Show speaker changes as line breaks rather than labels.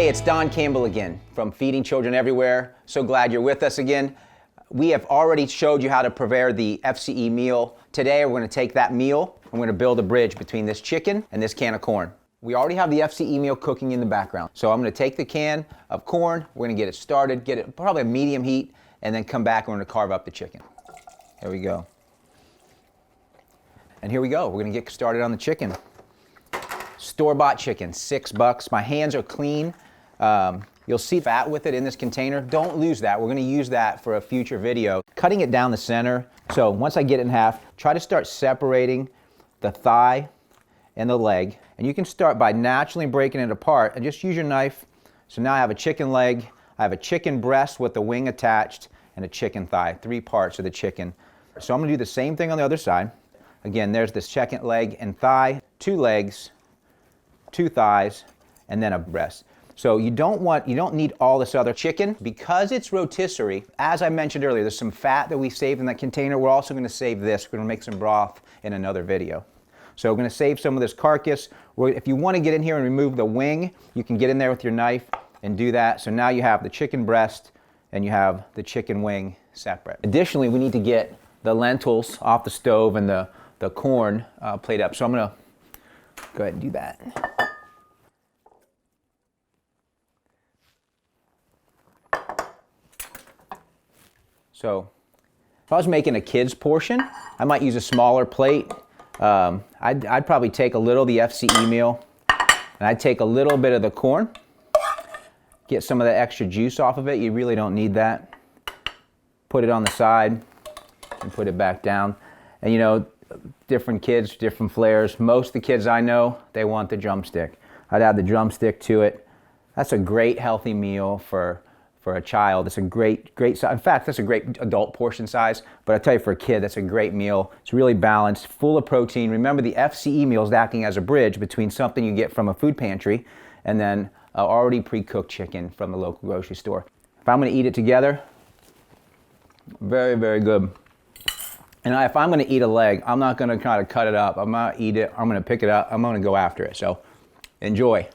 Hey, it's Don Campbell again from Feeding Children Everywhere. So glad you're with us again. We have already showed you how to prepare the FCE meal. Today we're going to take that meal and we're going to build a bridge between this chicken and this can of corn. We already have the FCE meal cooking in the background. So I'm going to take the can of corn, we're going to get it started, get it probably a medium heat, and then come back and we're going to carve up the chicken. There we go. And here we go. We're going to get started on the chicken. Store-bought chicken, $6. My hands are clean. You'll see fat with it in this container. Don't lose that. We're going to use that for a future video. Cutting it down the center. So once I get it in half, try to start separating the thigh and the leg. And you can start by naturally breaking it apart and just use your knife. So now I have a chicken leg, I have a chicken breast with the wing attached, and a chicken thigh, 3 parts of the chicken. So I'm going to do the same thing on the other side. Again, there's this second leg and thigh, 2 legs, 2 thighs, and then a breast. So you don't need all this other chicken. Because it's rotisserie, as I mentioned earlier, there's some fat that we saved in that container. We're also going to save this. We're going to make some broth in another video. So we're going to save some of this carcass. If you want to get in here and remove the wing, you can get in there with your knife and do that. So now you have the chicken breast and you have the chicken wing separate. Additionally, we need to get the lentils off the stove and the corn plate up. So I'm going to go ahead and do that. So if I was making a kid's portion, I might use a smaller plate. I'd probably take a little of the FCE meal, and I'd take a little bit of the corn, get some of the extra juice off of it. You really don't need that. Put it on the side and put it back down. And you know, different kids, different flares. Most of the kids I know, they want the drumstick. I'd add the drumstick to it. That's a great healthy meal for a child. It's a great size. In fact, that's a great adult portion size, but I tell you, for a kid, that's a great meal. It's really balanced, full of protein. Remember, the FCE meal is acting as a bridge between something you get from a food pantry and then already pre-cooked chicken from the local grocery store. If I'm going to eat it together, very, very good. And if I'm going to eat a leg, I'm not going to try to cut it up. I'm going to eat it. I'm going to pick it up. I'm going to go after it. So enjoy.